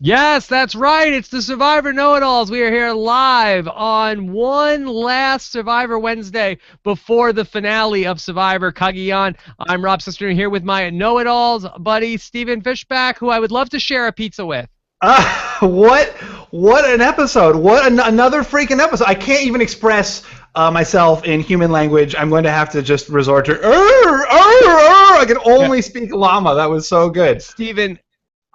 Yes, that's right. It's the Survivor Know-It-Alls. We are here live on one last Survivor Wednesday before the finale of Survivor Cagayan. I'm Rob Cesternino here with my Know-It-Alls buddy, Stephen Fishbach, who I would love to share a pizza with. What an episode. Another freaking episode. I can't even express myself in human language. I'm going to have to just resort to I can only speak llama. That was so good. Stephen,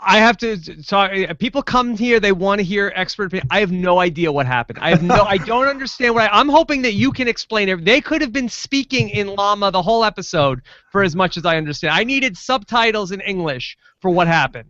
I have to talk. People come here, they want to hear expert opinion. I have no idea what happened. I don't understand I'm hoping that you can explain it. They could have been speaking in llama the whole episode for as much as I understand. I needed subtitles in English for what happened.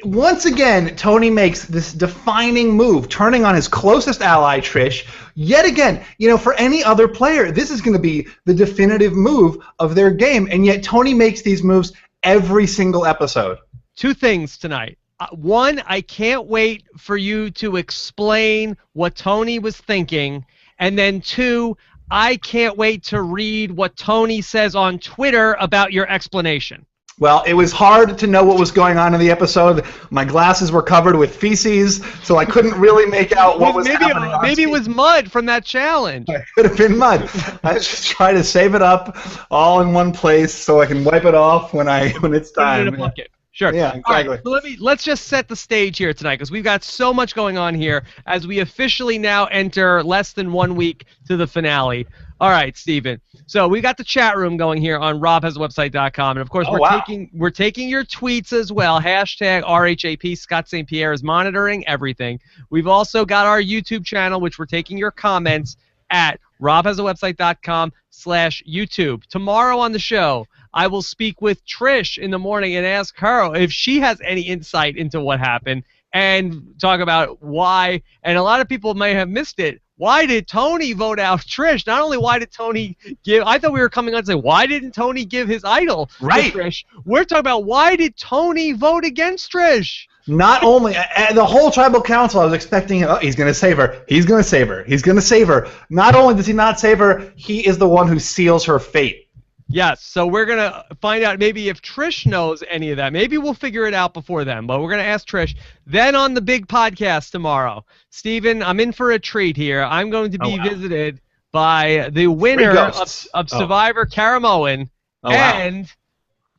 Once again, Tony makes this defining move, turning on his closest ally, Trish. Yet again, for any other player, this is going to be the definitive move of their game. And yet Tony makes these moves every single episode. Two things tonight. One, I can't wait for you to explain what Tony was thinking. And then two, I can't wait to read what Tony says on Twitter about your explanation. Well, it was hard to know what was going on in the episode. My glasses were covered with feces, so I couldn't really make out what was happening. Maybe it was mud from that challenge. It could have been mud. I just try to save it up all in one place so I can wipe it off when it's time. Put it in a bucket. Sure. Yeah, exactly. All right, so let's just set the stage here tonight because we've got so much going on here as we officially now enter less than 1 week to the finale. All right, Stephen. So we got the chat room going here on robhasawebsite.com, and of course we're taking your tweets as well. Hashtag RHAP. Scott St. Pierre is monitoring everything. We've also got our YouTube channel, which we're taking your comments at robhasawebsite.com/YouTube. Tomorrow on the show, I will speak with Trish in the morning and ask her if she has any insight into what happened and talk about why. And a lot of people may have missed it. Why did Tony vote out Trish? Not only why did Tony give, I thought we were coming on to say, why didn't Tony give his idol to Trish? We're talking about why did Tony vote against Trish? Not only, the whole tribal council, I was expecting, he's going to save her. He's going to save her. He's going to save her. Not only does he not save her, he is the one who seals her fate. Yes, so we're going to find out maybe if Trish knows any of that. Maybe we'll figure it out before then, but we're going to ask Trish. Then on the big podcast tomorrow, Stephen, I'm in for a treat here. I'm going to be visited by the winner of Survivor, Caramoan, and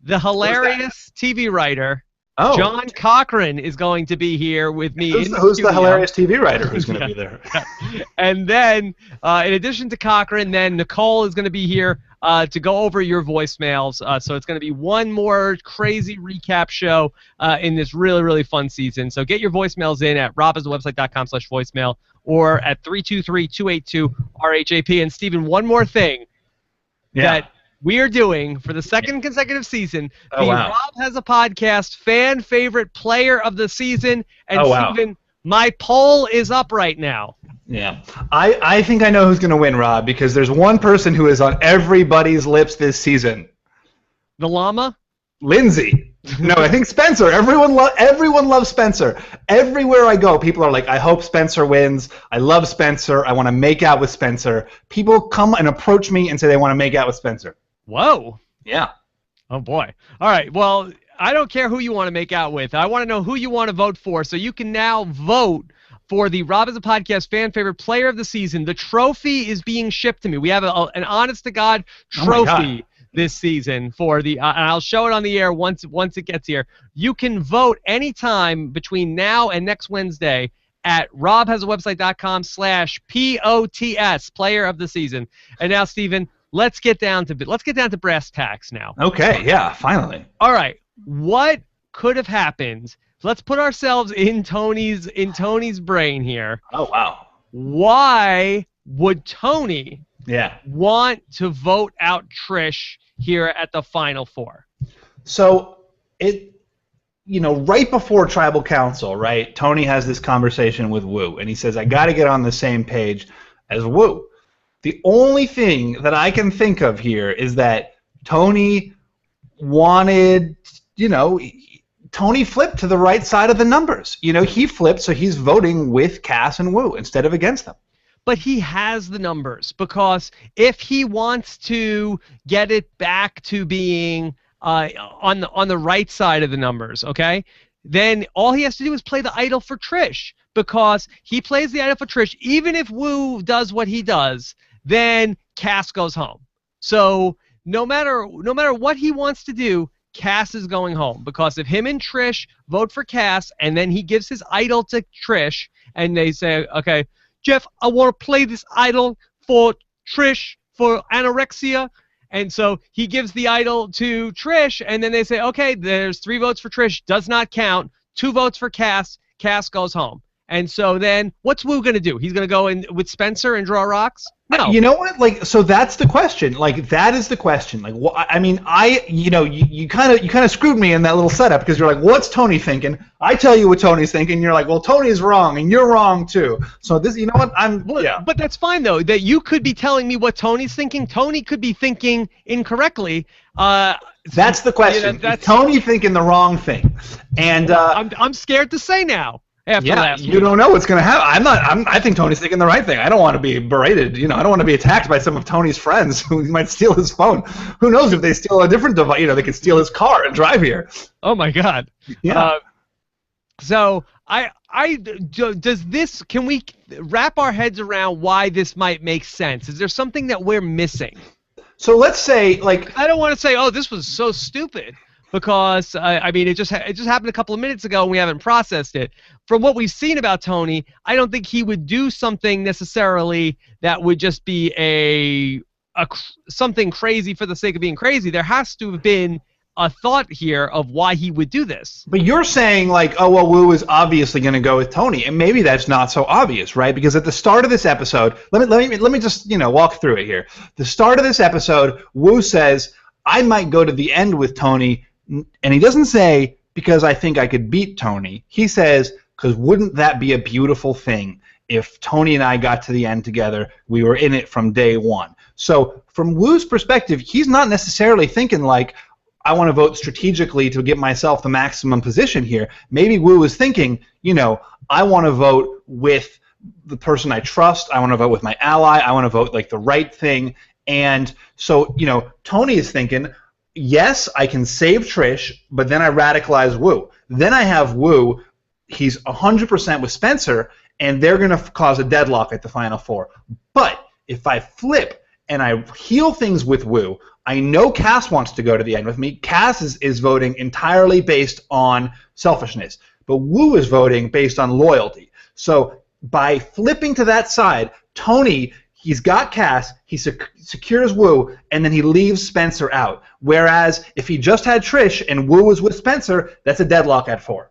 the hilarious TV writer, John Cochran, is going to be here with me. Who's the hilarious TV writer who's going to be there? And then, in addition to Cochran, then Nicole is going to be here to go over your voicemails. So it's going to be one more crazy recap show in this really, really fun season. So get your voicemails in at robhasawebsite.com/voicemail or at 323-282-RHAP. And Stephen, one more thing that we are doing for the second consecutive season. Rob Has a Podcast fan favorite player of the season. And Stephen, my poll is up right now. Yeah. I think I know who's going to win, Rob, because there's one person who is on everybody's lips this season. The llama? Lindsay. No, I think Spencer. Everyone loves Spencer. Everywhere I go, people are like, I hope Spencer wins. I love Spencer. I want to make out with Spencer. People come and approach me and say they want to make out with Spencer. Whoa. Yeah. Oh, boy. All right. Well, I don't care who you want to make out with. I want to know who you want to vote for. So you can now vote for the Rob Has a Podcast fan favorite player of the season. The trophy is being shipped to me. We have an honest-to-God trophy this season for the, and I'll show it on the air once it gets here. You can vote anytime between now and next Wednesday at robhasawebsite.com/POTS, player of the season. And now, Stephen, let's get down to brass tacks now. Okay, yeah, finally. All right, what could have happened? Let's put ourselves in Tony's brain here. Oh, wow. Why would Tony want to vote out Trish here at the Final Four? So right before Tribal Council, right, Tony has this conversation with Wu, and he says, I got to get on the same page as Wu. The only thing that I can think of here is that Tony wanted, Tony flipped to the right side of the numbers. He flipped, so he's voting with Cass and Wu instead of against them. But he has the numbers, because if he wants to get it back to being on the right side of the numbers, okay, then all he has to do is play the idol for Trish, because he plays the idol for Trish. Even if Wu does what he does, then Cass goes home. So no matter what he wants to do, Cass is going home, because if him and Trish vote for Cass and then he gives his idol to Trish and they say, okay, Jeff, I want to play this idol for Trish for anorexia. And so he gives the idol to Trish, and then they say, okay, there's 3 votes for Trish, does not count, 2 votes for Cass, Cass goes home. And so then what's Wu going to do? He's going to go in with Spencer and draw rocks? No. You know what? Like, so that's the question. Like, that is the question. Like, I mean, you kind of screwed me in that little setup, because you're like, what's Tony thinking? I tell you what Tony's thinking. You're like, well, Tony's wrong, and you're wrong too. So this, you know what? Yeah. But that's fine though. That you could be telling me what Tony's thinking. Tony could be thinking incorrectly. That's the question. Is Tony thinking the wrong thing? And I'm scared to say now. After last week. You don't know what's going to happen. I think Tony's thinking the right thing. I don't want to be berated. You know, I don't want to be attacked by some of Tony's friends who might steal his phone. Who knows if they steal a different device? You know, they could steal his car and drive here. Oh my God. Yeah. So does this? Can we wrap our heads around why this might make sense? Is there something that we're missing? So let's say, like, I don't want to say, oh, this was so stupid. Because, I mean, it just happened a couple of minutes ago and we haven't processed it. From what we've seen about Tony, I don't think he would do something necessarily that would just be something crazy for the sake of being crazy. There has to have been a thought here of why he would do this. But you're saying, like, oh, well, Wu is obviously going to go with Tony, and maybe that's not so obvious, right? Because at the start of this episode, let me just, walk through it here. The start of this episode, Wu says, I might go to the end with Tony. And he doesn't say, because I think I could beat Tony. He says, because wouldn't that be a beautiful thing if Tony and I got to the end together, we were in it from day one. So from Wu's perspective, he's not necessarily thinking like, I want to vote strategically to get myself the maximum position here. Maybe Wu is thinking, I want to vote with the person I trust. I want to vote with my ally. I want to vote like the right thing. And so, Tony is thinking, yes, I can save Trish, but then I radicalize Wu. Then I have Wu, he's 100% with Spencer, and they're going to cause a deadlock at the Final Four. But if I flip and I heal things with Wu, I know Cass wants to go to the end with me. Cass is voting entirely based on selfishness, but Wu is voting based on loyalty. So by flipping to that side, Tony, he's got Cass, he secures Wu, and then he leaves Spencer out. Whereas if he just had Trish and Wu was with Spencer, that's a deadlock at 4.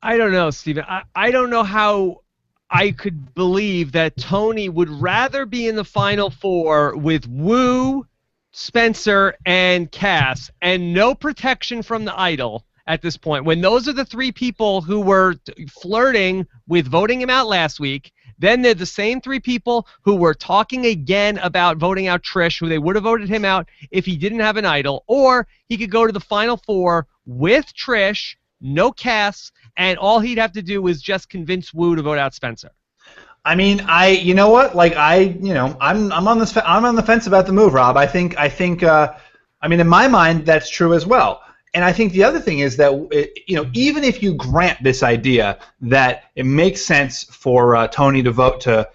I don't know, Steven. I don't know how I could believe that Tony would rather be in the Final Four with Wu, Spencer, and Cass, and no protection from the idol at this point, when those are the 3 people who were flirting with voting him out last week. Then they're the same 3 people who were talking again about voting out Trish, who they would have voted him out if he didn't have an idol. Or he could go to the Final Four with Trish, no Cass, and all he'd have to do was just convince Wu to vote out Spencer. I mean, you know what? Like, I'm on the fence about the move, Rob. I think, in my mind, that's true as well. And I think the other thing is that, even if you grant this idea that it makes sense for Tony to vote to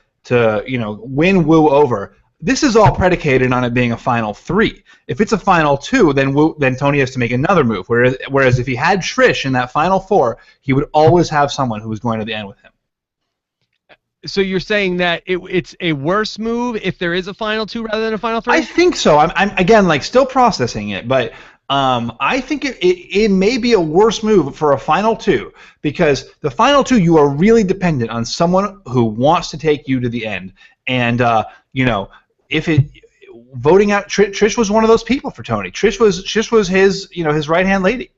win Wu over, this is all predicated on it being a Final 3. If it's a Final 2, then Tony has to make another move. Whereas if he had Trish in that Final 4, he would always have someone who was going to the end with him. So you're saying that it's a worse move if there is a Final 2 rather than a Final 3? I think so. I'm again, still processing it, but I think it may be a worse move for a Final 2, because the Final 2, you are really dependent on someone who wants to take you to the end. And, if voting out Trish was one of those people for Tony. Trish was his right-hand lady.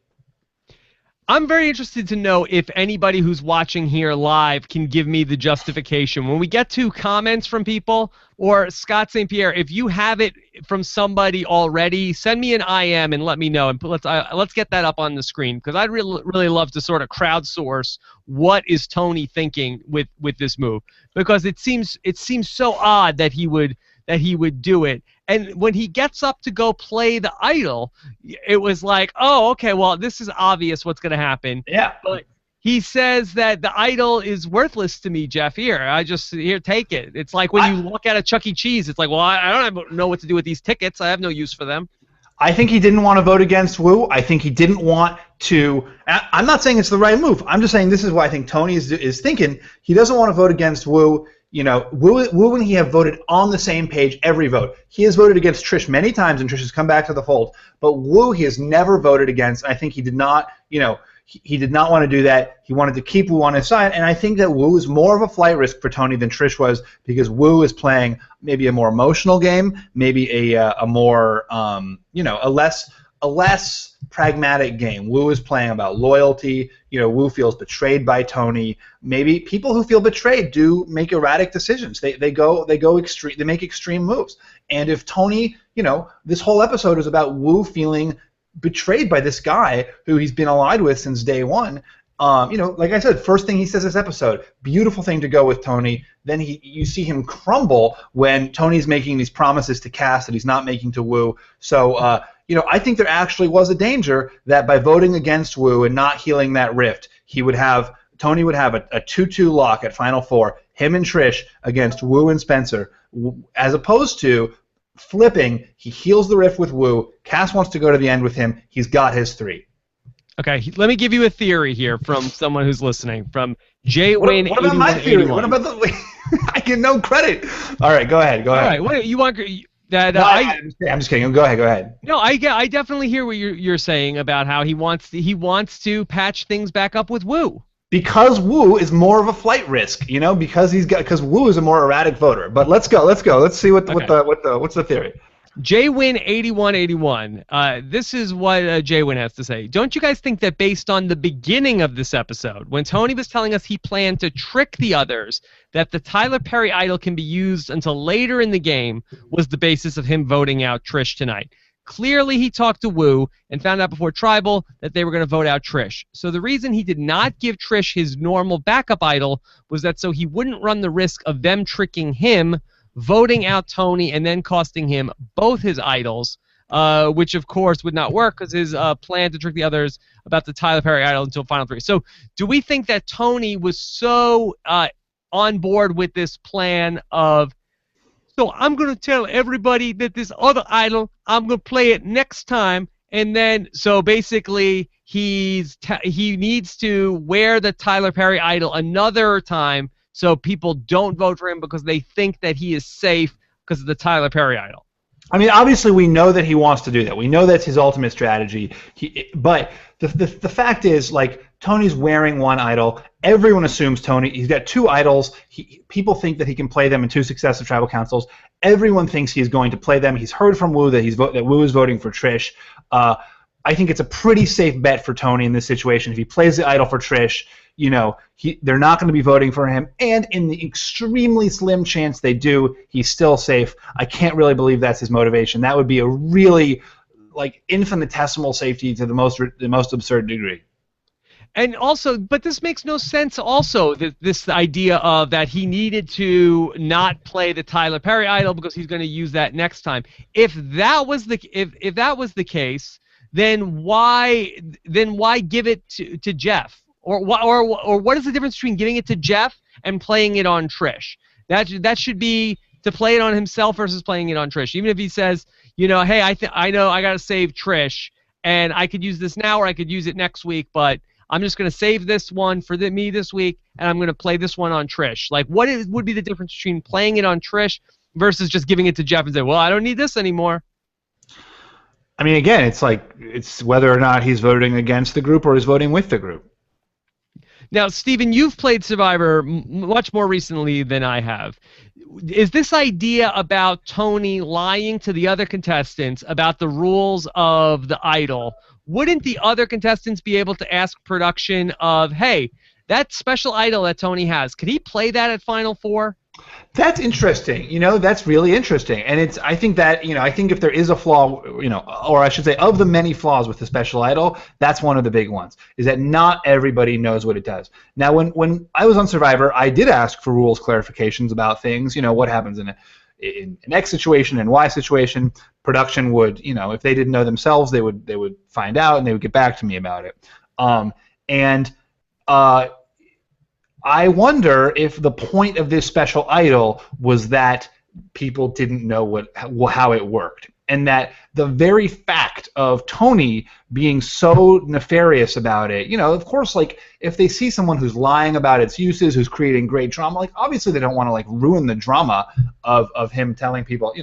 I'm very interested to know if anybody who's watching here live can give me the justification. When we get to comments from people, or Scott St. Pierre, if you have it from somebody already, send me an IM and let me know. And let's get that up on the screen, because I'd really love to sort of crowdsource what is Tony thinking with this move, because it seems so odd that he would do it. And when he gets up to go play the idol, it was like, oh, okay, well, this is obvious what's going to happen. Yeah. But he says that the idol is worthless to me, Jeff. Here, take it. It's like when you look at a Chuck E. Cheese, it's like, well, I don't know what to do with these tickets. I have no use for them. I think he didn't want to vote against Wu. I think he didn't want to. I'm not saying it's the right move. I'm just saying this is what I think Tony is thinking. He doesn't want to vote against Wu. You know, Wu and he have voted on the same page every vote. He has voted against Trish many times, and Trish has come back to the fold. But Wu, he has never voted against. I think he did not. You know, he did not want to do that. He wanted to keep Wu on his side, and I think that Wu is more of a flight risk for Tony than Trish was, because Wu is playing maybe a more emotional game, maybe a more you know, a less pragmatic game. Wu is playing about loyalty. You know, Wu feels betrayed by Tony. Maybe people who feel betrayed do make erratic decisions. They go extreme. They make extreme moves. And if Tony, you know, this whole episode is about Wu feeling betrayed by this guy who he's been allied with since day one. You know, like I said, first thing he says this episode, beautiful thing to go with Tony. Then you see him crumble when Tony's making these promises to Cass that he's not making to Wu. So, you know, I think there actually was a danger that by voting against Wu and not healing that rift, Tony would have a 2-2 lock at Final Four, him and Trish against Wu and Spencer, as opposed to flipping. He heals the rift with Wu. Cass wants to go to the end with him. He's got his 3. Okay, let me give you a theory here from someone who's listening, from J-Wayne. What about my theory? What about the? I get no credit. All right, go ahead. All right, what you want that? No, I'm just kidding. Go ahead. No, I definitely hear what you're saying about how he wants to patch things back up with Wu. Because Wu is more of a flight risk, you know, because Wu is a more erratic voter. But let's go. Let's see what's the theory. JWin8181. This is what JWin has to say. Don't you guys think that based on the beginning of this episode, when Tony was telling us he planned to trick the others, that the Tyler Perry idol can be used until later in the game was the basis of him voting out Trish tonight? Clearly, he talked to Wu and found out before Tribal that they were going to vote out Trish. So the reason he did not give Trish his normal backup idol was that so he wouldn't run the risk of them tricking him, voting out Tony, and then costing him both his idols, which of course would not work because his plan to trick the others about the Tyler Perry idol until Final 3. So do we think that Tony was so on board with this plan of, so I'm going to tell everybody that this other idol, I'm going to play it next time, and then so basically he needs to wear the Tyler Perry idol another time so people don't vote for him because they think that he is safe because of the Tyler Perry idol. I mean, obviously we know that he wants to do that. We know that's his ultimate strategy. But the fact is, like, Tony's wearing one idol. Everyone assumes he's got 2 idols. People think that he can play them in 2 successive tribal councils. Everyone thinks he's going to play them. He's heard from Wu that Wu is voting for Trish. I think it's a pretty safe bet for Tony in this situation. If he plays the idol for Trish, you know, they're not going to be voting for him. And in the extremely slim chance they do, he's still safe. I can't really believe that's his motivation. That would be a really, like, infinitesimal safety to the most absurd degree. And also, but this makes no sense also, this idea of that he needed to not play the Tyler Perry idol because he's going to use that next time. If that was the case, then why give it to Jeff? Or what is the difference between giving it to Jeff and playing it on Trish? That should be to play it on himself versus playing it on Trish. Even if he says, you know, hey, I know I got to save Trish, and I could use this now or I could use it next week, but I'm just going to save this one for me this week, and I'm going to play this one on Trish. Like, would be the difference between playing it on Trish versus just giving it to Jeff and say, well, I don't need this anymore? I mean, again, it's whether or not he's voting against the group or he's voting with the group. Now, Steven, you've played Survivor much more recently than I have. Is this idea about Tony lying to the other contestants about the rules of the idol, wouldn't the other contestants be able to ask production of, hey, that special idol that Tony has, could he play that at Final Four? That's interesting. You know, that's really interesting. And I think if there is a flaw, you know, or I should say of the many flaws with the special idol, that's one of the big ones, is that not everybody knows what it does. Now, when I was on Survivor, I did ask for rules clarifications about things, you know, what happens in it. in an X situation and Y situation, production would, if they didn't know themselves, they would find out and they would get back to me about it. I wonder if the point of this special idol was that people didn't know how it worked, and that the very fact of Tony being so nefarious about it, of course, like if they see someone who's lying about its uses, who's creating great drama, like obviously they don't want to like ruin the drama of him telling people,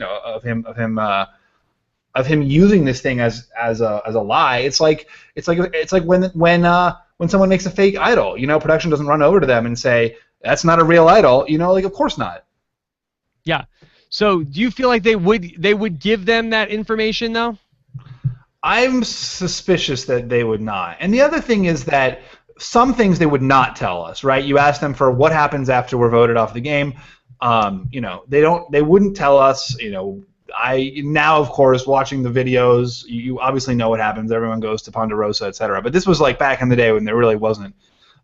of him using this thing as a lie. It's like when someone makes a fake idol, production doesn't run over to them and say that's not a real idol, like of course not. Yeah. So do you feel like they would give them that information though? I'm suspicious that they would not. And the other thing is that some things they would not tell us, right? You ask them for what happens after we're voted off the game. They wouldn't tell us, now, of course, watching the videos, you obviously know what happens. Everyone goes to Ponderosa, etc. But this was like back in the day when there really wasn't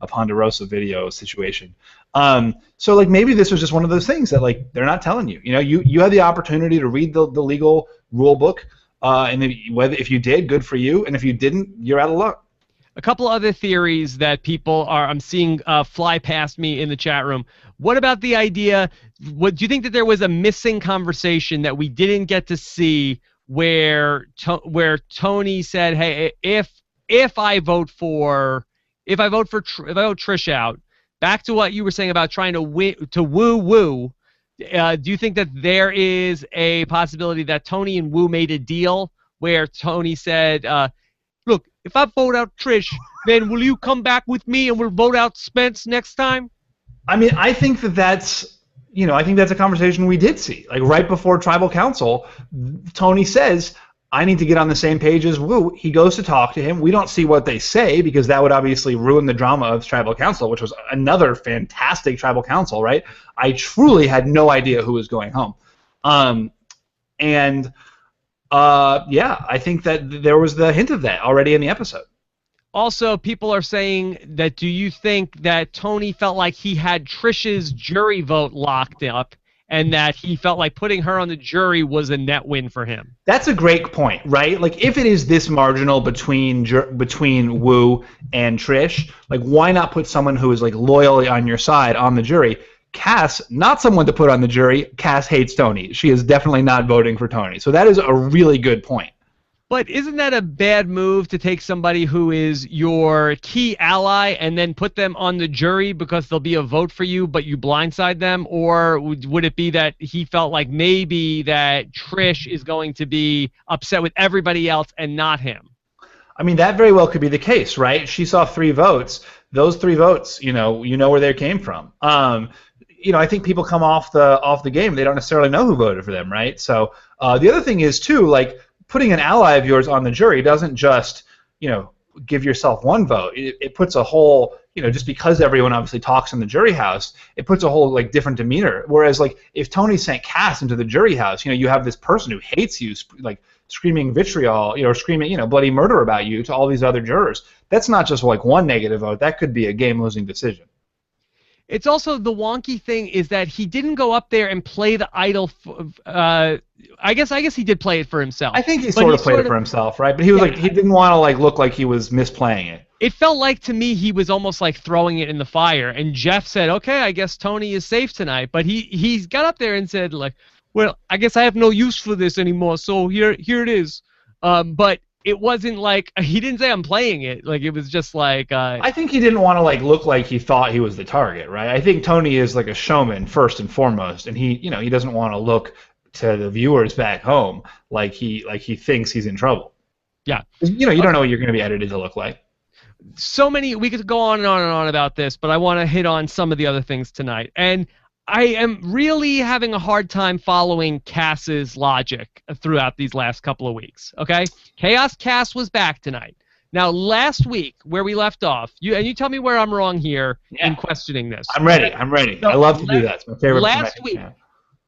a Ponderosa video situation. So like maybe this was just one of those things that like they're not telling you. You had the opportunity to read the legal rule book, and if you did, good for you. And if you didn't, you're out of luck. A couple other theories that I'm seeing fly past me in the chat room. What about the idea? Do you think that there was a missing conversation that we didn't get to see where Tony said, "Hey, if I vote Trish out," back to what you were saying about trying to woo. Do you think that there is a possibility that Tony and Wu made a deal where Tony said, "Look, if I vote out Trish, then will you come back with me and we'll vote out Spence next time?" I mean, I think that's a conversation we did see. Like right before Tribal Council, Tony says, "I need to get on the same page as Wu." He goes to talk to him. We don't see what they say because that would obviously ruin the drama of Tribal Council, which was another fantastic Tribal Council, right? I truly had no idea who was going home. Yeah, I think that there was the hint of that already in the episode. Also, people are saying that do you think that Tony felt like he had Trish's jury vote locked up and that he felt like putting her on the jury was a net win for him? That's a great point, right? Like if it is this marginal between Wu and Trish, like why not put someone who is like loyally on your side on the jury? Cass, not someone to put on the jury. Cass hates Tony. She is definitely not voting for Tony. So that is a really good point. But isn't that a bad move to take somebody who is your key ally and then put them on the jury because there'll be a vote for you, but you blindside them? Or would it be that he felt like maybe that Trish is going to be upset with everybody else and not him? I mean, that very well could be the case, right? She saw 3 votes. Those 3 votes, you know where they came from. I think people come off the game. They don't necessarily know who voted for them, right? So the other thing is, too, like, putting an ally of yours on the jury doesn't just, give yourself 1 vote. It puts a whole, just because everyone obviously talks in the jury house, it puts a whole, like, different demeanor. Whereas, like, if Tony sent Cass into the jury house, you have this person who hates you, like, screaming vitriol, or screaming, bloody murder about you to all these other jurors. That's not just, like, 1 negative vote. That could be a game-losing decision. It's also the wonky thing is that he didn't go up there and play the idol. I guess he did play it for himself. I think he sort of played it for himself, right? But he was he didn't want to look like he was misplaying it. It felt like to me he was almost like throwing it in the fire. And Jeff said, "Okay, I guess Tony is safe tonight." But he got up there and said like, "Well, I guess I have no use for this anymore. So here it is." But it wasn't like he didn't say I'm playing it. Like it was just like. I think he didn't want to look like he thought he was the target, right? I think Tony is like a showman first and foremost, and he doesn't want to look to the viewers back home like he thinks he's in trouble. Yeah. You don't know what you're going to be edited to look like. So many we could go on and on and on about this, but I want to hit on some of the other things tonight. And I am really having a hard time following Cass's logic throughout these last couple of weeks. Okay, Chaos Cass was back tonight. Now, last week where we left off, you tell me where I'm wrong here in questioning this. I'm ready. I'm ready. So I love to do that. It's my favorite. Last week,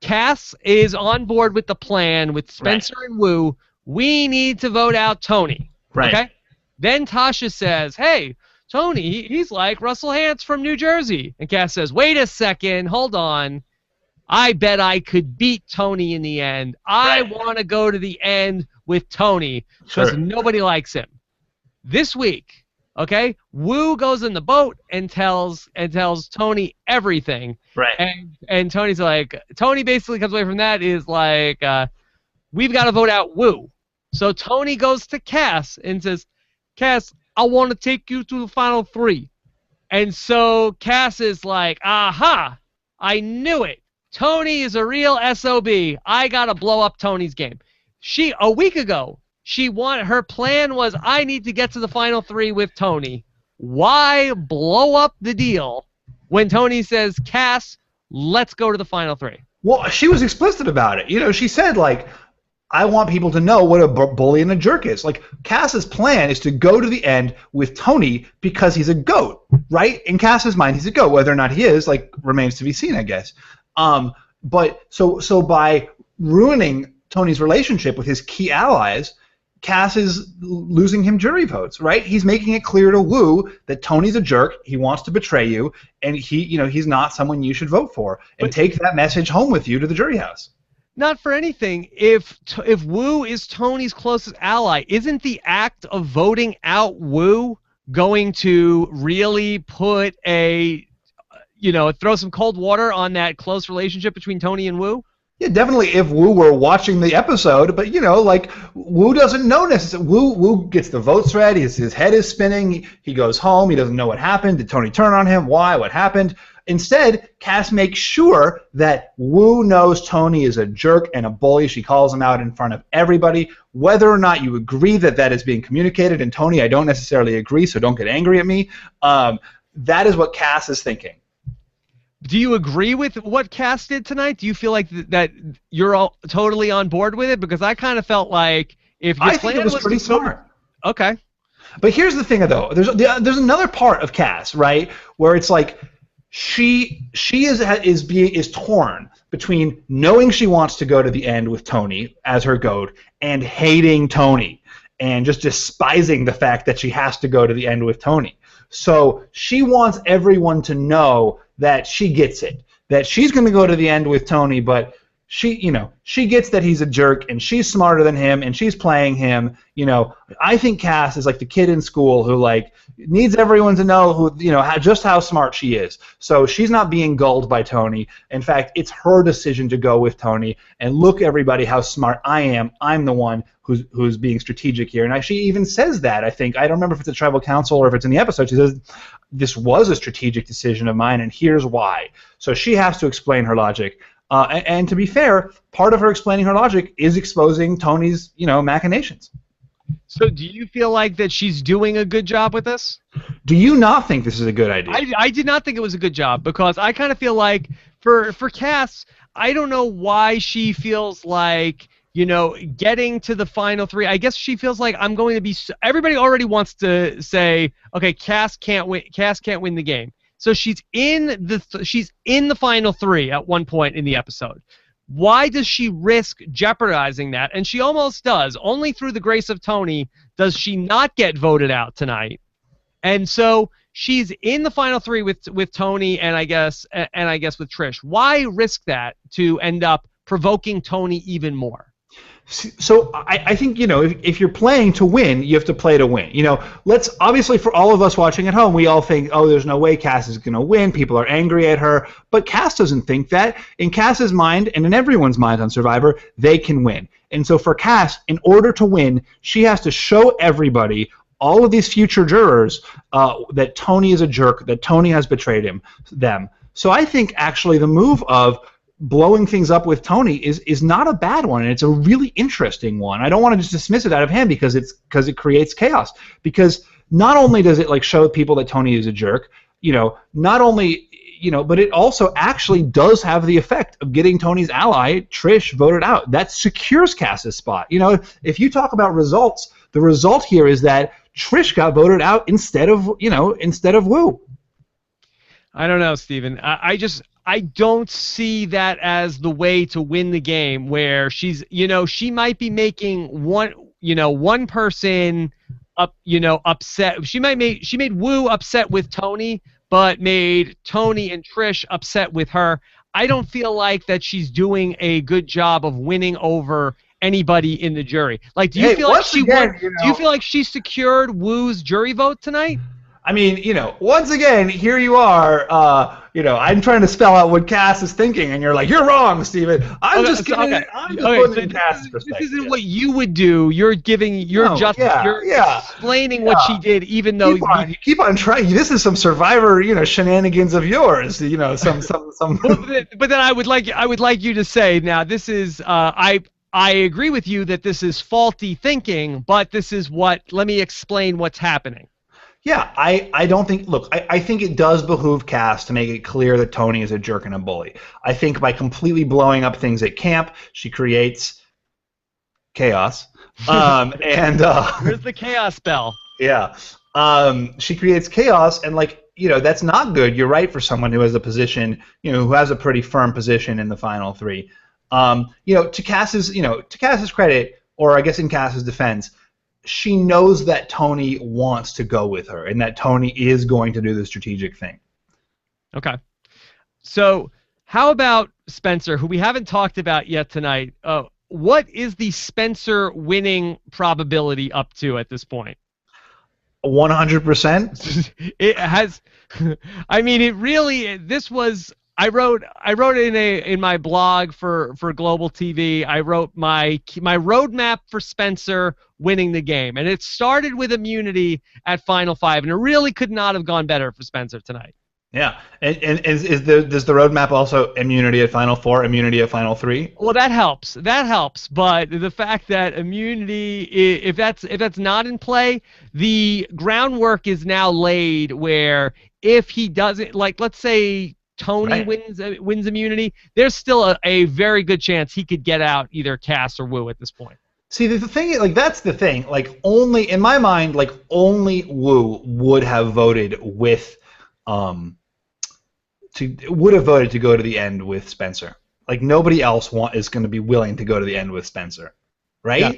Cass is on board with the plan with Spencer and Wu. We need to vote out Tony. Right. Okay. Then Tasha says, "Hey, Tony, he's like Russell Hantz from New Jersey." And Cass says, "Wait a second, hold on. I bet I could beat Tony in the end. I want to go to the end with Tony because nobody likes him. This week, okay, Wu goes in the boat and tells Tony everything. Right. And Tony's like, Tony basically comes away from that is like, we've got to vote out Wu. So Tony goes to Cass and says, Cass, I want to take you to the final 3. And so Cass is like, aha, I knew it. Tony is a real SOB. I got to blow up Tony's game. A week ago, her plan was, I need to get to the final 3 with Tony. Why blow up the deal when Tony says, Cass, let's go to the final 3? Well, she was explicit about it. You know, she said, like, I want people to know what a bully and a jerk is. Like, Cass's plan is to go to the end with Tony because he's a goat, right? In Cass's mind, he's a goat. Whether or not he is, like, remains to be seen, I guess. But so by ruining Tony's relationship with his key allies, Cass is losing him jury votes, right? He's making it clear to Wu that Tony's a jerk, he wants to betray you, and he's not someone you should vote for. And take that message home with you to the jury house. Not for anything. If Wu is Tony's closest ally, isn't the act of voting out Wu going to really put throw some cold water on that close relationship between Tony and Wu? Yeah, definitely if Wu were watching the episode, but like Wu doesn't know necessarily. Wu gets the votes read, his head is spinning, he goes home, he doesn't know what happened, did Tony turn on him, why, what happened? Instead, Cass makes sure that Wu knows Tony is a jerk and a bully. She calls him out in front of everybody. Whether or not you agree that is being communicated, and Tony, I don't necessarily agree, so don't get angry at me, that is what Cass is thinking. Do you agree with what Cass did tonight? Do you feel like that you're all totally on board with it? Because I kind of felt like if your plan think it was pretty smart. Okay. But here's the thing, though. There's another part of Cass, right, where it's like she is torn between knowing she wants to go to the end with Tony as her goat and hating Tony and just despising the fact that she has to go to the end with Tony. So she wants everyone to know that she gets it, that she's going to go to the end with Tony, but she gets that he's a jerk and she's smarter than him and she's playing him. I think Cass is like the kid in school who like needs everyone to know just how smart she is. So she's not being gulled by Tony. In fact, it's her decision to go with Tony and look everybody how smart I am. I'm the one who's being strategic here. And she even says that, I think. I don't remember if it's a tribal council or if it's in the episode. She says, this was a strategic decision of mine and here's why. So she has to explain her logic. And to be fair, part of her explaining her logic is exposing Tony's, machinations. So do you feel like that she's doing a good job with this? Do you not think this is a good idea? I did not think it was a good job because I kind of feel like for Cass, I don't know why she feels like, getting to the final 3. I guess she feels like I'm going to be. Everybody already wants to say, okay, Cass can't win. Cass can't win the game. So she's in the final 3 at one point in the episode. Why does she risk jeopardizing that? And she almost does. Only through the grace of Tony does she not get voted out tonight. And so she's in the final 3 with Tony and I guess with Trish. Why risk that to end up provoking Tony even more? So I think, if you're playing to win, you have to play to win. Let's obviously for all of us watching at home, we all think, oh, there's no way Cass is going to win. People are angry at her. But Cass doesn't think that. In Cass's mind and in everyone's mind on Survivor, they can win. And so for Cass, in order to win, she has to show everybody, all of these future jurors, that Tony is a jerk, that Tony has betrayed them. So I think actually the move of blowing things up with Tony is not a bad one, and it's a really interesting one. I don't want to just dismiss it out of hand because it creates chaos. Because not only does it like show people that Tony is a jerk, not only but it also actually does have the effect of getting Tony's ally Trish voted out. That secures Cass's spot. If you talk about results, the result here is that Trish got voted out instead of Wu. I don't know, Steven. I don't see that as the way to win the game where she's, she might be making one person upset. She made Wu upset with Tony, but made Tony and Trish upset with her. I don't feel like that she's doing a good job of winning over anybody in the jury. Like, do you feel like she won? Do you feel like she secured Woo's jury vote tonight? I mean, once again, here you are. I'm trying to spell out what Cass is thinking, and you're like, "You're wrong, Steven. I'm just putting it in Cass's perspective." This isn't what you would do. You're explaining what she did, even though you keep on trying. This is some Survivor, shenanigans of yours. Some. But then I would like you to say, now this is I agree with you that this is faulty thinking, but this is let me explain what's happening. Yeah, I don't think. Look, I think it does behoove Cass to make it clear that Tony is a jerk and a bully. I think by completely blowing up things at camp, she creates chaos. Where's the chaos bell? Yeah, she creates chaos, and that's not good. You're right for someone who has a position, who has a pretty firm position in the final three. To Cass's credit, or I guess in Cass's defense, she knows that Tony wants to go with her and that Tony is going to do the strategic thing. Okay. So how about Spencer, who we haven't talked about yet tonight? What is the Spencer winning probability up to at this point? 100%. It has. I mean, it really. This was. I wrote in my blog for Global TV. I wrote my roadmap for Spencer winning the game, and it started with immunity at Final 5, and it really could not have gone better for Spencer tonight. Yeah, and does the roadmap also immunity at Final 4, immunity at Final 3? Well, that helps. That helps, but the fact that immunity, if that's not in play, the groundwork is now laid where if he doesn't, let's say Tony wins immunity, there's still a very good chance he could get out either Cass or Woo at this point. See, the thing, that's the thing. Only in my mind, only Woo would have voted with, would have voted to go to the end with Spencer. Nobody else is going to be willing to go to the end with Spencer, right? Yeah.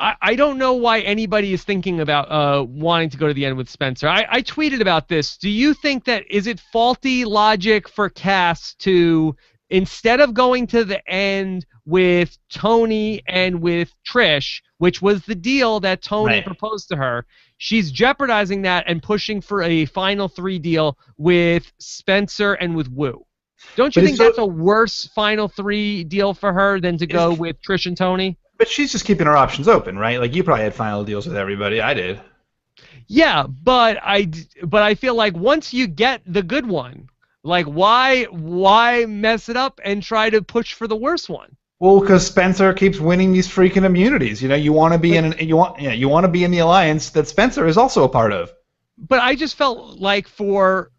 I don't know why anybody is thinking about wanting to go to the end with Spencer. I tweeted about this. Do you think is it faulty logic for Cass to, instead of going to the end with Tony and with Trish, which was the deal that Tony proposed to her, she's jeopardizing that and pushing for a Final 3 deal with Spencer and with Woo? Don't you think that's a worse Final 3 deal for her than to go with Trish and Tony? But she's just keeping her options open, right? You probably had final deals with everybody. I did. Yeah, but I feel like once you get the good one, why mess it up and try to push for the worst one? Well, because Spencer keeps winning these freaking immunities. You want to be you want to be in the alliance that Spencer is also a part of. But I just felt like for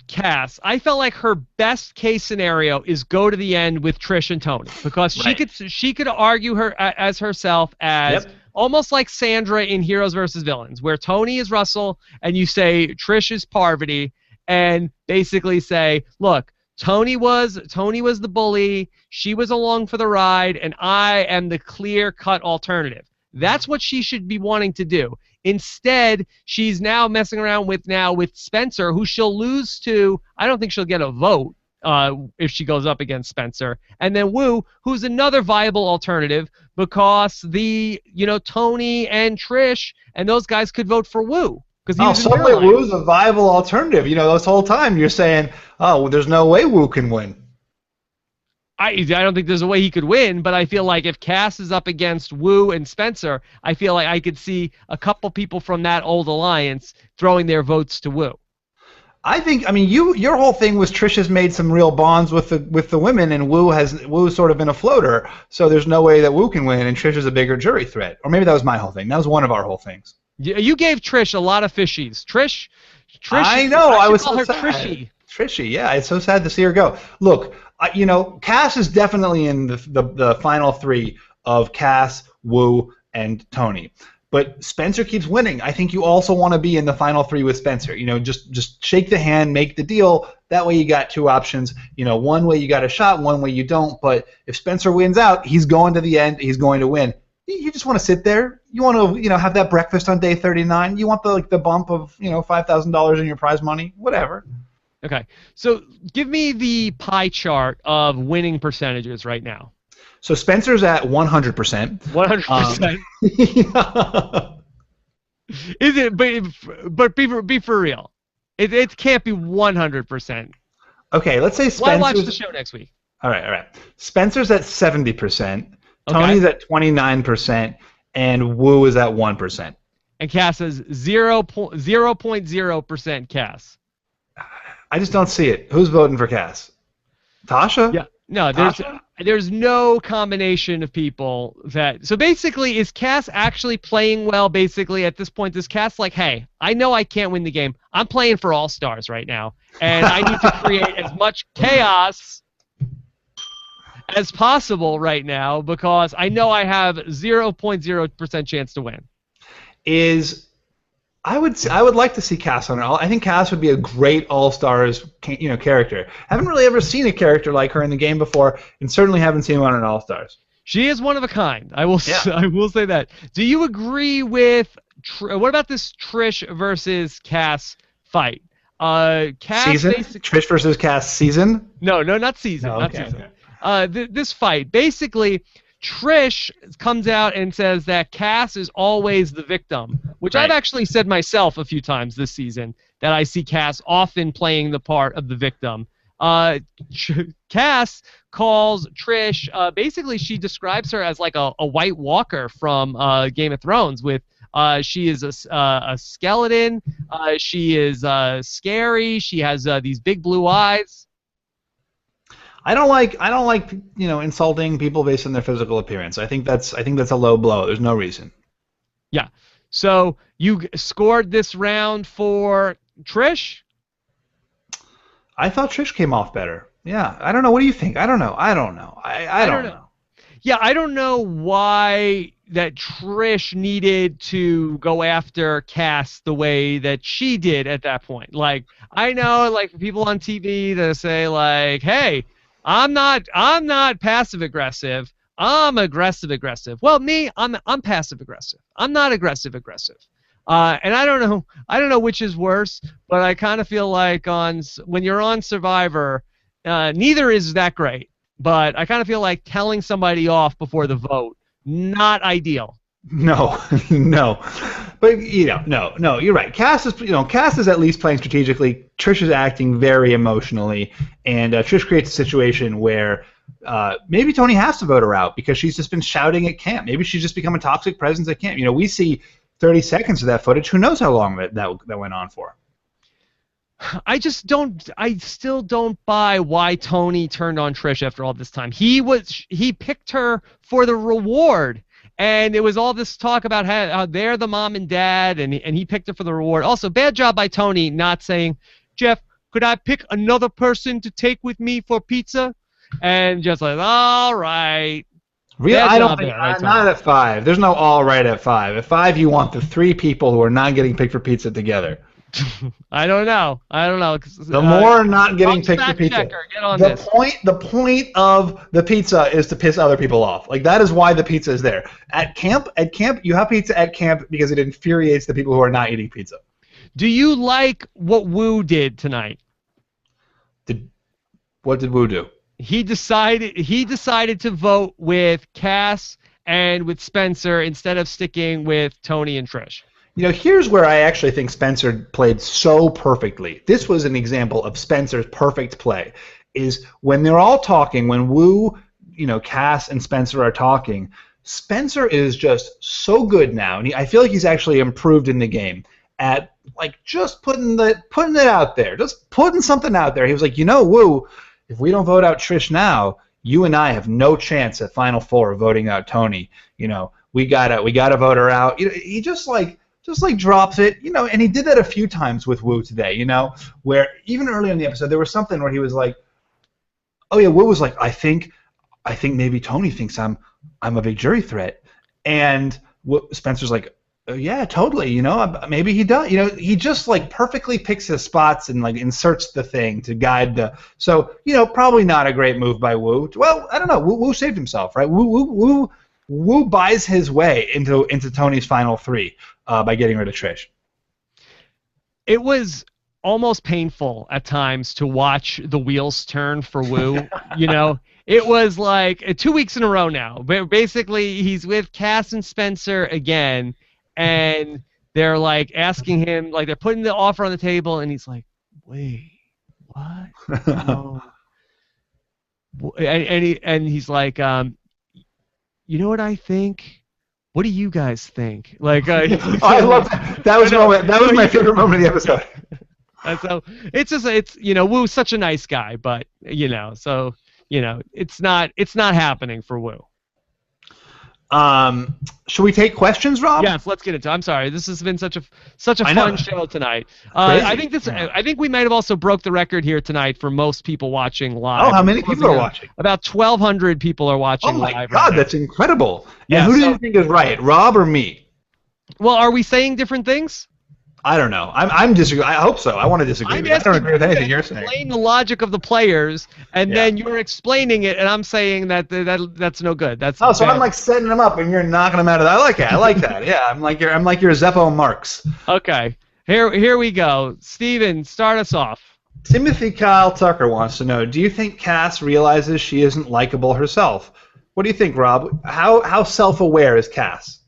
Cass, I felt like her best case scenario is go to the end with Trish and Tony, because she could argue her as herself as almost like Sandra in Heroes versus Villains, where Tony is Russell and you say Trish is Parvati, and basically say, look, Tony was the bully, she was along for the ride, and I am the clear-cut alternative. That's what she should be wanting to do. Instead, she's now messing around with Spencer, who she'll lose to. I don't think she'll get a vote if she goes up against Spencer. And then Woo, who's another viable alternative, because Tony and Trish and those guys could vote for Woo. Suddenly Woo's a viable alternative. This whole time you're saying, there's no way Woo can win. I don't think there's a way he could win, but I feel like if Cass is up against Woo and Spencer, I feel like I could see a couple people from that old alliance throwing their votes to Woo. Your whole thing was Trish has made some real bonds with the women, and Woo's sort of been a floater, so there's no way that Woo can win, and Trish is a bigger jury threat. Or maybe that was my whole thing. That was one of our whole things. You gave Trish a lot of fishies. Trish. I know. I was call so her sad. Trishy. Yeah, it's so sad to see her go. Look, Cass is definitely in the final 3 of Cass, Woo, and Tony. But Spencer keeps winning. I think you also want to be in the final 3 with Spencer. Just shake the hand, make the deal. That way you got 2 options. One way you got a shot, one way you don't. But if Spencer wins out, he's going to the end. He's going to win. You just want to sit there. You want to, have that breakfast on day 39. You want the bump of, $5,000 in your prize money. Whatever. Okay. So give me the pie chart of winning percentages right now. So Spencer's at 100%. 100%. Is it? But be for real. It can't be 100%. Okay, let's say Why watch the Spencer's. show next week? All right. Spencer's at 70%. Okay. Tony's at 29%, and Wu is at 1%. And Cass has 0.0% Cass. I just don't see it. Who's voting for Cass? Tasha? Yeah. No, Tasha? there's no combination of people that. So basically, is Cass actually playing well? Basically, at this point, is Cass like, hey, I know I can't win the game. I'm playing for All Stars right now, and I need to create as much chaos as possible right now because I know I have 0.0% chance to win. I would like to see Cass on it. I think Cass would be a great All-Stars character. Haven't really ever seen a character like her in the game before, and certainly haven't seen one in All-Stars. She is one of a kind. I will say that. Do you agree with what about this Trish versus Cass fight? Cass season? Trish versus Cass season? No, not season. Oh, not season. This fight, basically, Trish comes out and says that Cass is always the victim, which I've actually said myself a few times this season, that I see Cass often playing the part of the victim. Cass calls Trish, basically she describes her as like a White Walker from Game of Thrones with she is a skeleton, she is scary, she has these big blue eyes. I don't like insulting people based on their physical appearance. I think that's a low blow. There's no reason. Yeah. So you scored this round for Trish? I thought Trish came off better. Yeah. I don't know. What do you think? I don't know. I don't know. I don't know. Yeah, I don't know why that Trish needed to go after Cass the way that she did at that point. Like, I know, like, people on TV that say, like, hey, I'm not passive aggressive. I'm aggressive aggressive. Well, me, I'm passive aggressive. I'm not aggressive aggressive. And I don't know which is worse, but I kind of feel like when you're on Survivor, neither is that great. But I kind of feel like telling somebody off before the vote, not ideal. No. But no, you're right. Cass is at least playing strategically. Trish is acting very emotionally, and Trish creates a situation where maybe Tony has to vote her out because she's just been shouting at camp. Maybe she's just become a toxic presence at camp. We see 30 seconds of that footage. Who knows how long that went on for? I still don't buy why Tony turned on Trish after all this time. He picked her for the reward. And it was all this talk about how they're the mom and dad, and he picked her for the reward. Also, bad job by Tony not saying, Jeff, could I pick another person to take with me for pizza? And just like, all right. Really? I don't think, not at 5. There's no all right at 5. At 5, you want the 3 people who are not getting picked for pizza together. I don't know. The more not getting picked for pizza. The point of the pizza is to piss other people off. Like, that is why the pizza is there. At camp, you have pizza at camp because it infuriates the people who are not eating pizza. Do you like what Wu did tonight? What did Wu do? He decided to vote with Cass and with Spencer instead of sticking with Tony and Trish. Here's where I actually think Spencer played so perfectly. This was an example of Spencer's perfect play. Is when they're all talking, when Wu, Cass and Spencer are talking, Spencer is just so good now, and I feel like he's actually improved in the game at just putting it out there, just putting something out there. He was like, Wu, if we don't vote out Trish now, you and I have no chance at Final Four of voting out Tony. We gotta vote her out. He just drops it, and he did that a few times with Wu today, where even early in the episode there was something where he was like, oh yeah, Wu was like, I think maybe Tony thinks I'm a big jury threat, and Spencer's like, oh, yeah, totally, maybe he does, he just perfectly picks his spots and inserts the thing to guide so probably not a great move by Wu. Well, I don't know, Wu saved himself, right? Wu buys his way into Tony's final 3 by getting rid of Trish. It was almost painful at times to watch the wheels turn for Wu. You know, it was like 2 weeks in a row now. But basically, he's with Cass and Spencer again, and they're like asking him, like they're putting the offer on the table, and he's like, "Wait, what? No." And he's like, "You know what I think? What do you guys think?" Like, I love that. That was my favorite moment of the episode. And so it's Wu's such a nice guy, but it's not happening for Wu. Should we take questions, Rob? Yes, let's get into it. I'm sorry. This has been such a fun show tonight. I think we might have also broke the record here tonight for most people watching live. Oh, how many people are watching? About 1,200 people are watching live. Oh my God, that's incredible. Yeah, and who do you think is right, Rob or me? Well, are we saying different things? I don't know. I'm disagreeing. I hope so. I want to disagree. I don't agree with anything you're saying. Explain the logic of the players, and then you're explaining it, and I'm saying that's no good. So I'm like setting them up, and you're knocking them out of that. I like it. I like that. Yeah, I'm like your Zeppo Marx. Okay, here we go. Steven, start us off. Timothy Kyle Tucker wants to know: do you think Cass realizes she isn't likable herself? What do you think, Rob? How self-aware is Cass?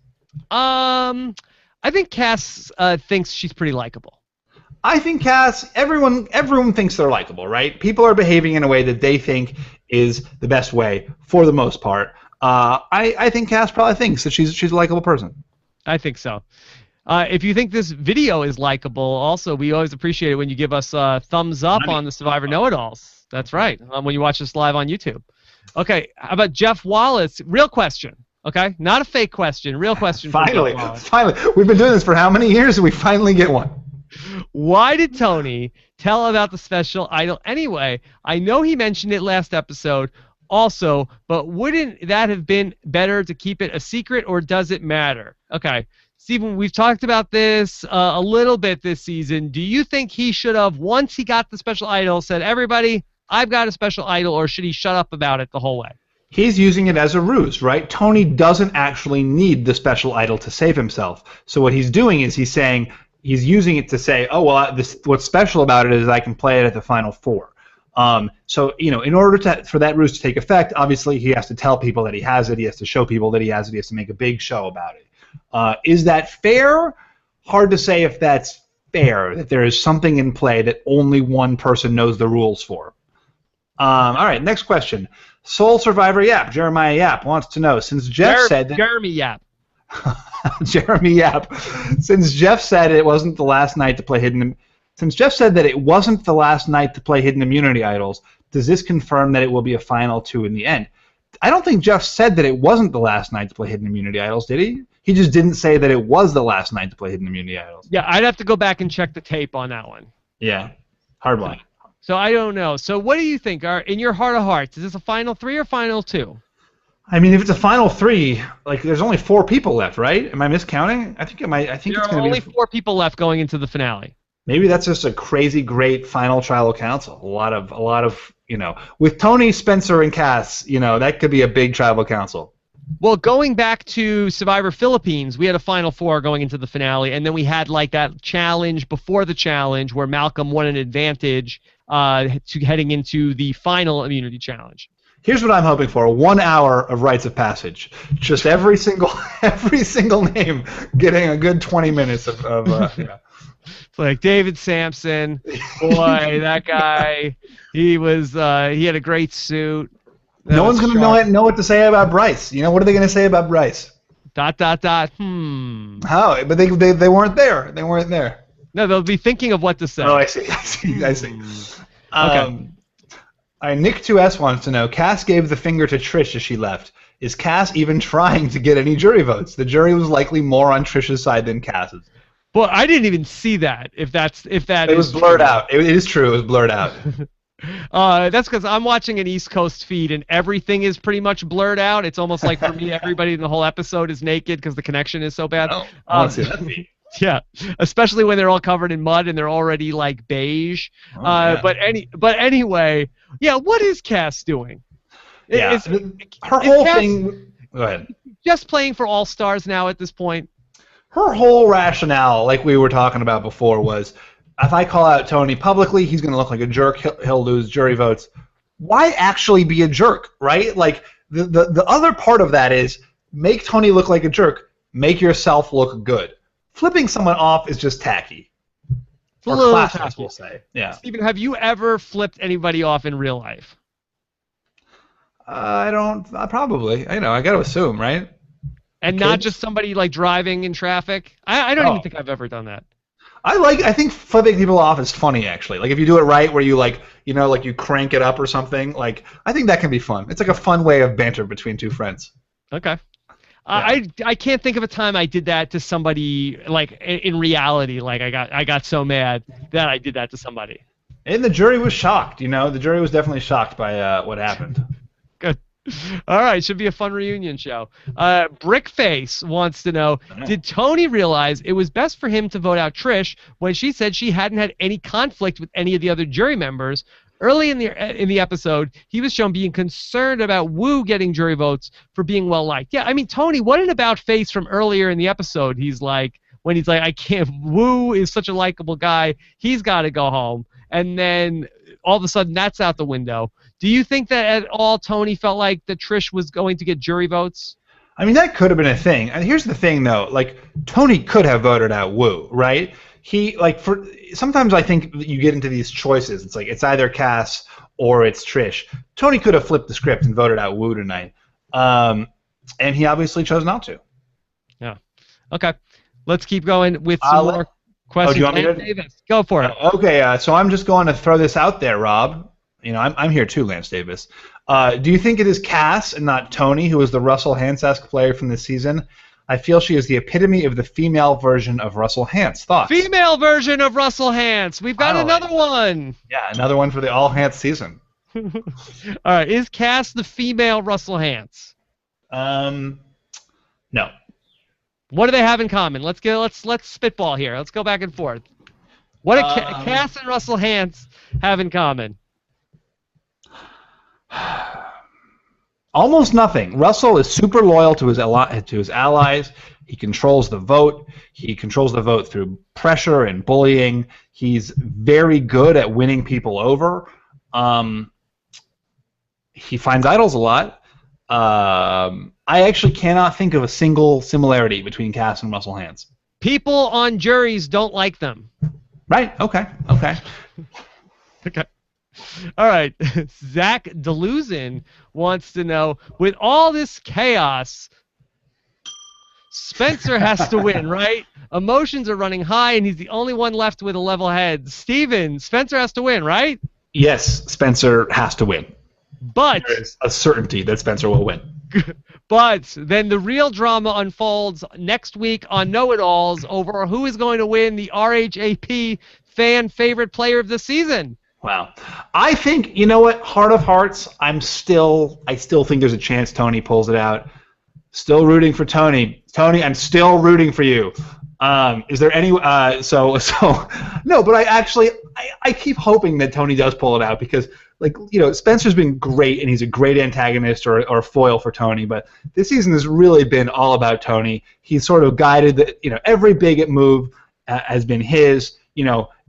I think Cass thinks she's pretty likable. I think Cass, everyone thinks they're likable, right? People are behaving in a way that they think is the best way for the most part. I think Cass probably thinks that she's a likable person. I think so. If you think this video is likable, also, we always appreciate it when you give us thumbs up on the Survivor Know-It-Alls. That's right, when you watch us live on YouTube. Okay, how about Jeff Wallace? Real question. Okay, not a fake question. Real question. Finally. We've been doing this for how many years, and we finally get one. Why did Tony tell about the special idol anyway? I know he mentioned it last episode also, but wouldn't that have been better to keep it a secret, or does it matter? Okay, Stephen, we've talked about this a little bit this season. Do you think he should have, once he got the special idol, said, "Everybody, I've got a special idol," or should he shut up about it the whole way? He's using it as a ruse, right? Tony doesn't actually need the special idol to save himself. So what he's doing is he's using it to say, oh, well, what's special about it is I can play it at the Final Four. So, in order for that ruse to take effect, obviously he has to tell people that he has it. He has to show people that he has it. He has to make a big show about it. Is that fair? Hard to say if that's fair, that there is something in play that only one person knows the rules for. All right, next question. Soul Survivor Yap, Jeremiah Yap, wants to know, since Jeff said that... Jeremy Yap. Jeremy Yap. Since Jeff said it wasn't the last night to play Hidden... Since Jeff said that it wasn't the last night to play Hidden Immunity Idols, does this confirm that it will be a Final 2 in the end? I don't think Jeff said that it wasn't the last night to play Hidden Immunity Idols, did he? He just didn't say that it was the last night to play Hidden Immunity Idols. Yeah, I'd have to go back and check the tape on that one. Yeah, hard one. So I don't know. So what do you think? In your heart of hearts, is this a Final 3 or Final 2? I mean, if it's a Final 3, like there's only 4 people left, right? Am I miscounting? I think it might. I think there it's are going to only 4 people left going into the finale. Maybe that's just a crazy great final tribal council. A lot of with Tony, Spencer, and Cass, that could be a big tribal council. Well, going back to Survivor Philippines, we had a Final 4 going into the finale, and then we had like that challenge before the challenge where Malcolm won an advantage to heading into the final immunity challenge. Here's what I'm hoping for: 1 hour of rites of passage. Just every single name getting a good 20 minutes of It's like David Sampson, boy, that guy. He had a great suit. No one's gonna know what to say about Bryce. What are they gonna say about Bryce? ... How? But they weren't there. They weren't there. No, they'll be thinking of what to say. Oh, I see. Okay. All right, Nick2S wants to know, Cass gave the finger to Trish as she left. Is Cass even trying to get any jury votes? The jury was likely more on Trish's side than Cass's. Well, I didn't even see that. If that it was blurred out. It is true. It was blurred out. That's because I'm watching an East Coast feed and everything is pretty much blurred out. It's almost like for me, everybody in the whole episode is naked because the connection is so bad. Oh, I want to see that feed. Yeah, especially when they're all covered in mud and they're already like beige. Yeah. But anyway, yeah. What is Cass doing? Yeah, her whole thing. Go ahead. Just playing for All Stars now at this point. Her whole rationale, like we were talking about before, was if I call out Tony publicly, he's going to look like a jerk. He'll lose jury votes. Why actually be a jerk, right? Like, the other part of that is make Tony look like a jerk. Make yourself look good. Flipping someone off is just tacky. It's a or little classist, tacky. we'll say. Yeah. Stephen, have you ever flipped anybody off in real life? I don't. Probably. I got to assume, right? And not just somebody like driving in traffic? I don't even think I've ever done that. I think flipping people off is funny, actually. Like, if you do it right, where you like you crank it up or something. Like, I think that can be fun. It's like a fun way of banter between two friends. Okay. Yeah. I can't think of a time I did that to somebody, like, in reality. Like, I got so mad that I did that to somebody. And the jury was shocked. The jury was definitely shocked by what happened. Good. All right, should be a fun reunion show. Brickface wants to know, did Tony realize it was best for him to vote out Trish when she said she hadn't had any conflict with any of the other jury members? Early in the episode, he was shown being concerned about Wu getting jury votes for being well-liked. Yeah, I mean, Tony, what an about-face from earlier in the episode. He's like, I can't, Wu is such a likable guy, he's got to go home. And then all of a sudden, that's out the window. Do you think that at all Tony felt like that Trish was going to get jury votes? I mean, that could have been a thing. And here's the thing, though. Like, Tony could have voted out Wu, right? Sometimes I think you get into these choices. It's like it's either Cass or it's Trish. Tony could have flipped the script and voted out Wu tonight. And he obviously chose not to. Yeah. Okay. Let's keep going with some more questions. Do you want me to? Davis, go for it. Okay. So I'm just going to throw this out there, Rob. I'm here too, Lance Davis. Do you think it is Cass and not Tony who is the Russell Hantz-esque player from this season? I feel she is the epitome of the female version of Russell Hantz. Thoughts? Female version of Russell Hantz. We've got another one. Yeah, another one for the all Hantz season. All right. Is Cass the female Russell Hantz? No. What do they have in common? Let's spitball here. Let's go back and forth. What do Cass and Russell Hantz have in common? Almost nothing. Russell is super loyal to his allies. He controls the vote. He controls the vote through pressure and bullying. He's very good at winning people over. He finds idols a lot. I actually cannot think of a single similarity between Cass and Russell Hantz. People on juries don't like them. Right. Okay. Okay. All right. Zach Deluzin wants to know, with all this chaos, Spencer has to win, right? Emotions are running high, and he's the only one left with a level head. Steven, Spencer has to win, right? Yes, Spencer has to win. But there is a certainty that Spencer will win. But then the real drama unfolds next week on Know-It-Alls over who is going to win the RHAP fan favorite player of the season. Wow. I think, you know what, heart of hearts, I still think there's a chance Tony pulls it out. Still rooting for Tony. Tony, I'm still rooting for you. Is there any no, but I keep hoping that Tony does pull it out because, like, Spencer's been great and he's a great antagonist or foil for Tony, but this season has really been all about Tony. He's sort of guided every big move has been his.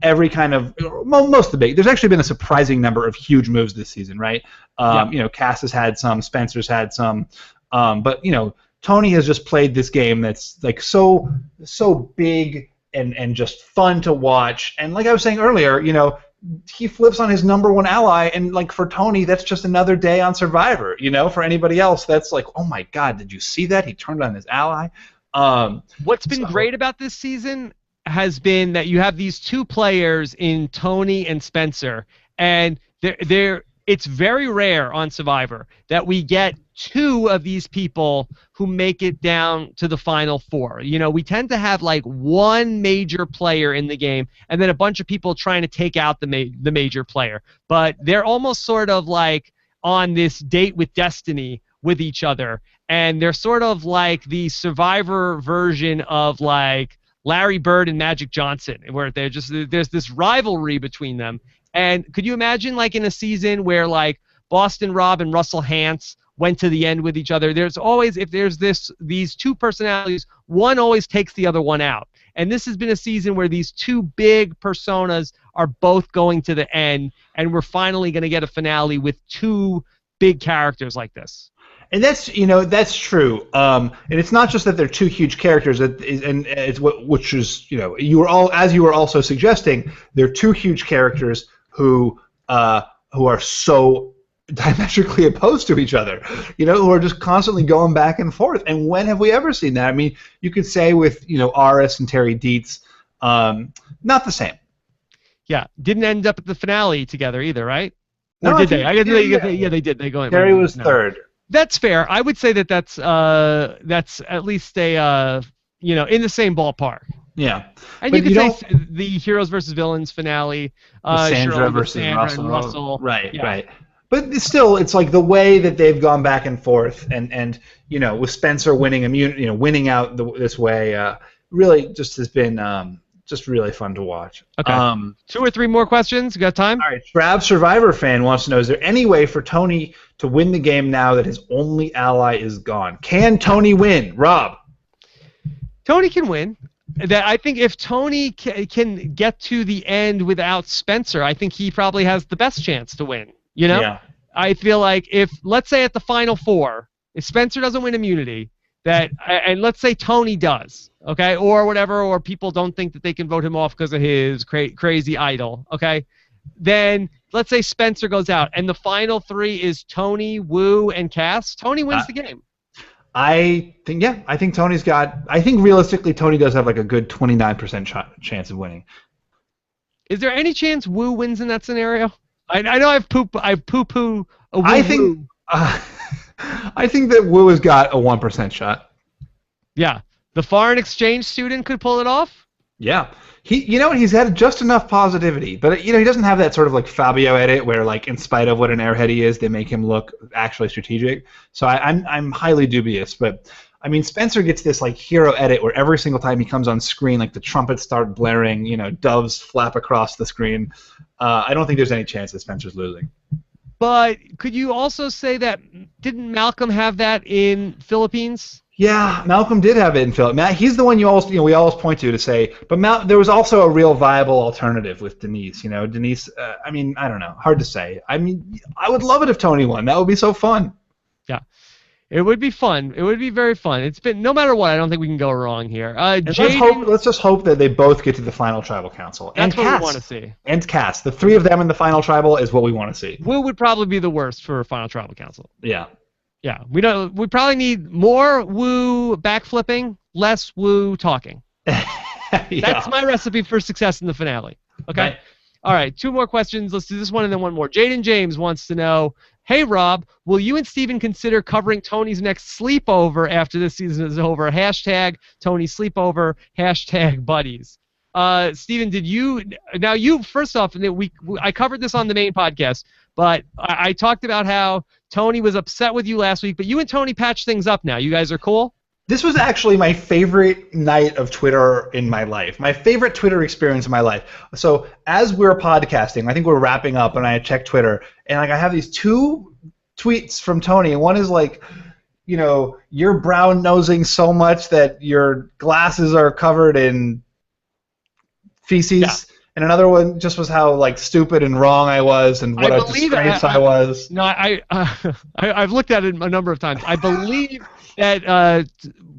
Every kind of most of the big. There's actually been a surprising number of huge moves this season, right? Cass has had some, Spencer's had some, but Tony has just played this game that's like so big and just fun to watch. And like I was saying earlier, he flips on his number one ally, and like for Tony, that's just another day on Survivor. For anybody else, that's like, oh my God, did you see that? He turned on his ally. What's been great about this season has been that you have these two players in Tony and Spencer, and it's very rare on Survivor that we get two of these people who make it down to the final four. We tend to have like one major player in the game and then a bunch of people trying to take out the major player. But they're almost sort of like on this date with destiny with each other, and they're sort of like the Survivor version of like Larry Bird and Magic Johnson, where there's this rivalry between them. And could you imagine, like, in a season where, like, Boston Rob and Russell Hantz went to the end with each other? There's always, if there's these two personalities, one always takes the other one out. And this has been a season where these two big personas are both going to the end, and we're finally going to get a finale with two big characters like this. And that's true. And it's not just that they're two huge characters, and it's which is you were also suggesting they're two huge characters who are so diametrically opposed to each other, who are just constantly going back and forth. And when have we ever seen that? I mean, you could say with Aris and Terry Dietz, not the same. Yeah, didn't end up at the finale together either, right? Or No, did they? yeah, They did. They go in. Terry was third. That's fair. I would say that's at least a in the same ballpark. Yeah. And you could say the Heroes versus Villains finale, Sandra versus Sandra Russell. and Russell. Right, yeah. Right. But still, it's like the way that they've gone back and forth, and with Spencer winning immunity, winning out this way, really just has been just really fun to watch. Okay. 2 or 3 more questions. You got time? All right. Trav Survivor fan wants to know: is there any way for Tony to win the game now that his only ally is gone? Can Tony win? Rob. Tony can win. I think if Tony can get to the end without Spencer, I think he probably has the best chance to win. Yeah. I feel like if, let's say at the Final Four, if Spencer doesn't win immunity, and let's say Tony does, okay, or whatever, or people don't think that they can vote him off because of his crazy idol, okay, then let's say Spencer goes out, and the final 3 is Tony, Wu, and Cass. Tony wins the game. I think Tony's got. I think realistically, Tony does have like a good 29% chance of winning. Is there any chance Wu wins in that scenario? I know I've poo-poo a Wu. I think that Wu has got a 1% shot. Yeah, the foreign exchange student could pull it off. Yeah, he's had just enough positivity, but he doesn't have that sort of like Fabio edit where like in spite of what an airhead he is, they make him look actually strategic. So I'm highly dubious, but I mean Spencer gets this like hero edit where every single time he comes on screen, like the trumpets start blaring, doves flap across the screen. I don't think there's any chance that Spencer's losing. But could you also say that didn't Malcolm have that in Philippines? Yeah, Malcolm did have it in Philippines. He's the one we always point to say. But there was also a real viable alternative with Denise. Denise. I mean, I don't know. Hard to say. I mean, I would love it if Tony won. That would be so fun. Yeah, it would be fun. It would be very fun. It's been no matter what. I don't think we can go wrong here. Let's just hope that they both get to the final tribal council. That's what we want to see. And Cass. The 3 of them in the final tribal is what we want to see. Wu would probably be the worst for final tribal council. Yeah. Yeah, we probably need more Wu backflipping, less Wu talking. Yeah. That's my recipe for success in the finale. Okay? Right. All right, 2 more questions. Let's do this one and then one more. Jaden James wants to know, hey, Rob, will you and Steven consider covering Tony's next sleepover after this season is over? Hashtag Tony sleepover, hashtag buddies. Steven, did you – now you – first off, I covered this on the main podcast, but I talked about how Tony was upset with you last week, but you and Tony patched things up now. You guys are cool? This was actually my favorite night of Twitter in my life, my favorite Twitter experience in my life. So as we're podcasting, I think we're wrapping up, and I check Twitter, and like I have these 2 tweets from Tony, and one is like, you're brown-nosing so much that your glasses are covered in feces. Yeah. And another one just was how like stupid and wrong I was, and what a disgrace I was. No, I've looked at it a number of times. I believe that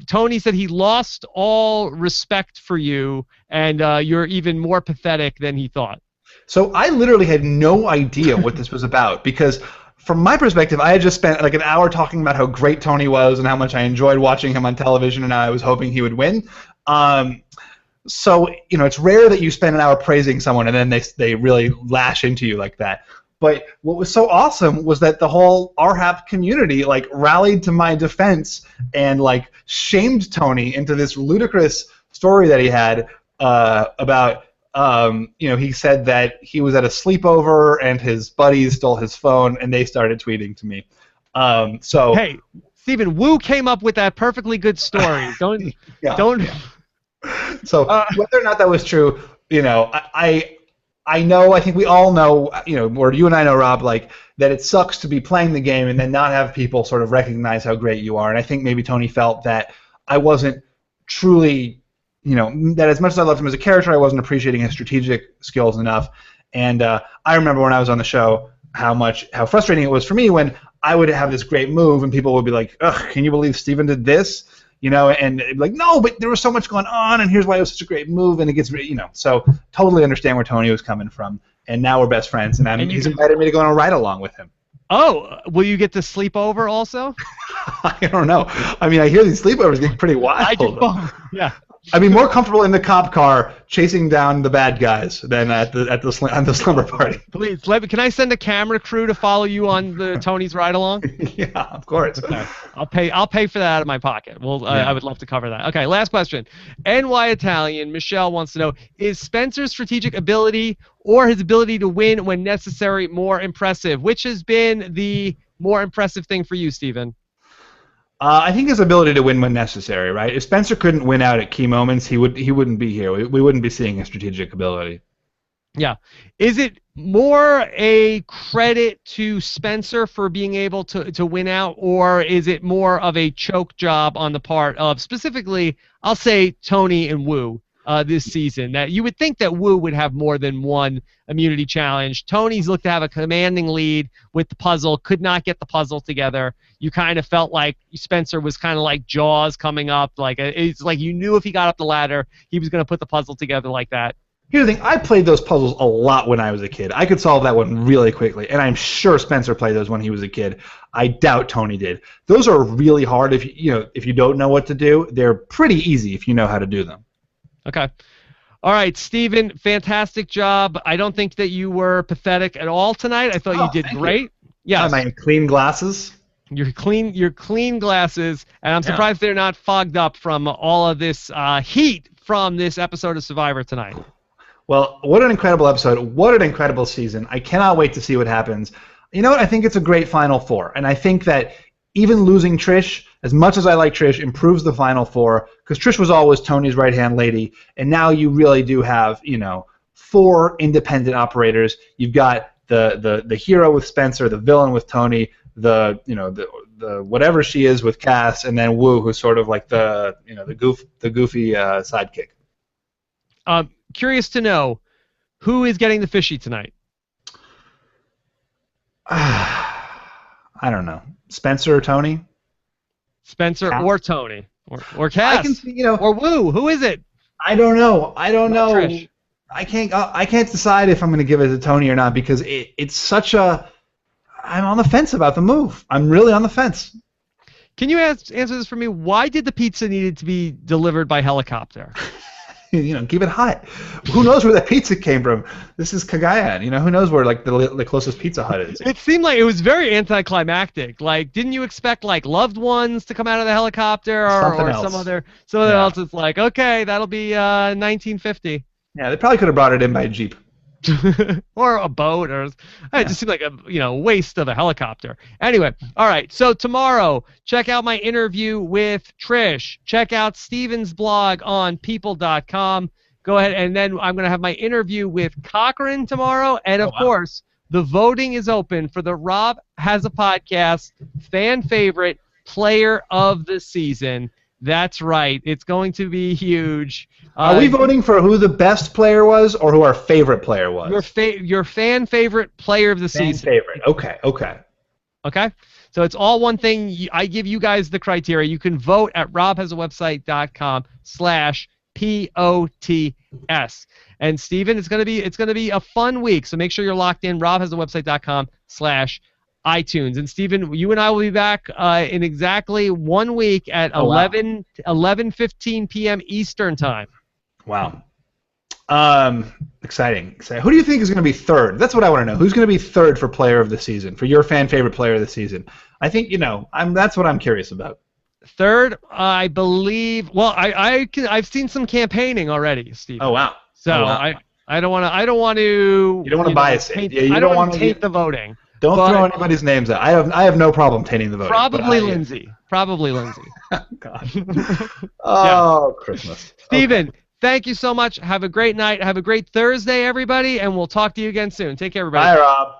Tony said he lost all respect for you, and you're even more pathetic than he thought. So I literally had no idea what this was about because, from my perspective, I had just spent like an hour talking about how great Tony was and how much I enjoyed watching him on television, and I was hoping he would win. So, it's rare that you spend an hour praising someone and then they really lash into you like that. But what was so awesome was that the whole RHAP community like rallied to my defense and like shamed Tony into this ludicrous story that he had about he said that he was at a sleepover and his buddies stole his phone and they started tweeting to me. Hey, Steven, Wu came up with that perfectly good story. Don't. So whether or not that was true, I think we all know, or you and I know, Rob, like that it sucks to be playing the game and then not have people sort of recognize how great you are. And I think maybe Tony felt that I wasn't truly that as much as I loved him as a character, I wasn't appreciating his strategic skills enough. And I remember when I was on the show how frustrating it was for me when I would have this great move and people would be like, "Ugh, can you believe Steven did this?" And it'd be like, "No, but there was so much going on, and here's why it was such a great move." And it gets, so totally understand where Tony was coming from. And now we're best friends, and he's invited me to go on a ride along with him. Oh, will you get to sleep over also? I don't know. I mean, I hear these sleepovers get pretty wild. Yeah. I'd be more comfortable in the cop car chasing down the bad guys than on the slumber party. Please, can I send a camera crew to follow you on the Tony's ride along? Yeah, of course. Okay. I'll pay for that out of my pocket. Well, yeah. I would love to cover that. Okay, last question. NY Italian Michelle wants to know: is Spencer's strategic ability or his ability to win when necessary more impressive? Which has been the more impressive thing for you, Steven? I think his ability to win when necessary, right? If Spencer couldn't win out at key moments, he wouldn't be here. We wouldn't be seeing his strategic ability. Yeah. Is it more a credit to Spencer for being able to win out, or is it more of a choke job on the part of specifically, I'll say, Tony and Wu this season? That you would think that Wu would have more than one immunity challenge. Tony's looked to have a commanding lead with the puzzle, could not get the puzzle together. You kind of felt like Spencer was kind of like Jaws coming up. It's like you knew if he got up the ladder, he was going to put the puzzle together like that. Here's the thing. I played those puzzles a lot when I was a kid. I could solve that one really quickly, and I'm sure Spencer played those when he was a kid. I doubt Tony did. Those are really hard if you don't know what to do. They're pretty easy if you know how to do them. Okay. All right, Steven, fantastic job. I don't think that you were pathetic at all tonight. I thought you did great. Yeah. My clean glasses. Your clean glasses, and I'm surprised they're not fogged up from all of this heat from this episode of Survivor tonight. Well, what an incredible episode. What an incredible season. I cannot wait to see what happens. You know what? I think it's a great Final Four, and I think that even losing Trish, as much as I like Trish, improves the Final Four, because Trish was always Tony's right-hand lady, and now you really do have, 4 independent operators. You've got the hero with Spencer, the villain with Tony, the whatever she is with Cass, and then Wu, who's sort of like the goofy sidekick. Curious to know, who is getting the fishy tonight? I don't know. Spencer or Tony? Spencer Cass? Or Tony or Cass? I can see, or Wu. Who is it? I don't know. Trish. I can't decide if I'm going to give it to Tony or not because it's such a. I'm on the fence about the move. I'm really on the fence. Can you answer this for me? Why did the pizza needed to be delivered by helicopter? Keep it hot. Who knows where that pizza came from? This is Cagayan. Who knows where the closest Pizza Hut is? It seemed like it was very anticlimactic. Didn't you expect loved ones to come out of the helicopter or some other else? It's like, okay, that'll be 1950. Yeah, they probably could have brought it in by a Jeep. Or a boat, it just seemed like a waste of a helicopter. Anyway, all right. So tomorrow, check out my interview with Trish. Check out Steven's blog on people.com. Go ahead, and then I'm going to have my interview with Cochran tomorrow, and of course, the voting is open for the Rob Has a Podcast fan favorite player of the season. That's right. It's going to be huge. Are we voting for who the best player was or who our favorite player was? Your fan favorite player of the season. Fan favorite. Okay. So it's all one thing. I give you guys the criteria. You can vote at robhasawebsite.com/POTS. And Steven, it's gonna be a fun week. So make sure you're locked in. robhasawebsite.com/iTunes. And Steven, you and I will be back in exactly 1 week at 11:15 p.m. Eastern time. Wow. Exciting. Who do you think is going to be third? That's what I want to know. Who's going to be third for player of the season, for your fan favorite player of the season? I think, that's what I'm curious about. Third, I believe, I've seen some campaigning already, Steve. Oh, wow. So I don't want to. You don't want to bias it. I don't want to taint the voting. Don't throw anybody's names out. I have no problem tainting the voting. Probably Lindsay. God. Yeah. Christmas. Steven, thank you so much. Have a great night. Have a great Thursday, everybody, and we'll talk to you again soon. Take care, everybody. Bye, Rob.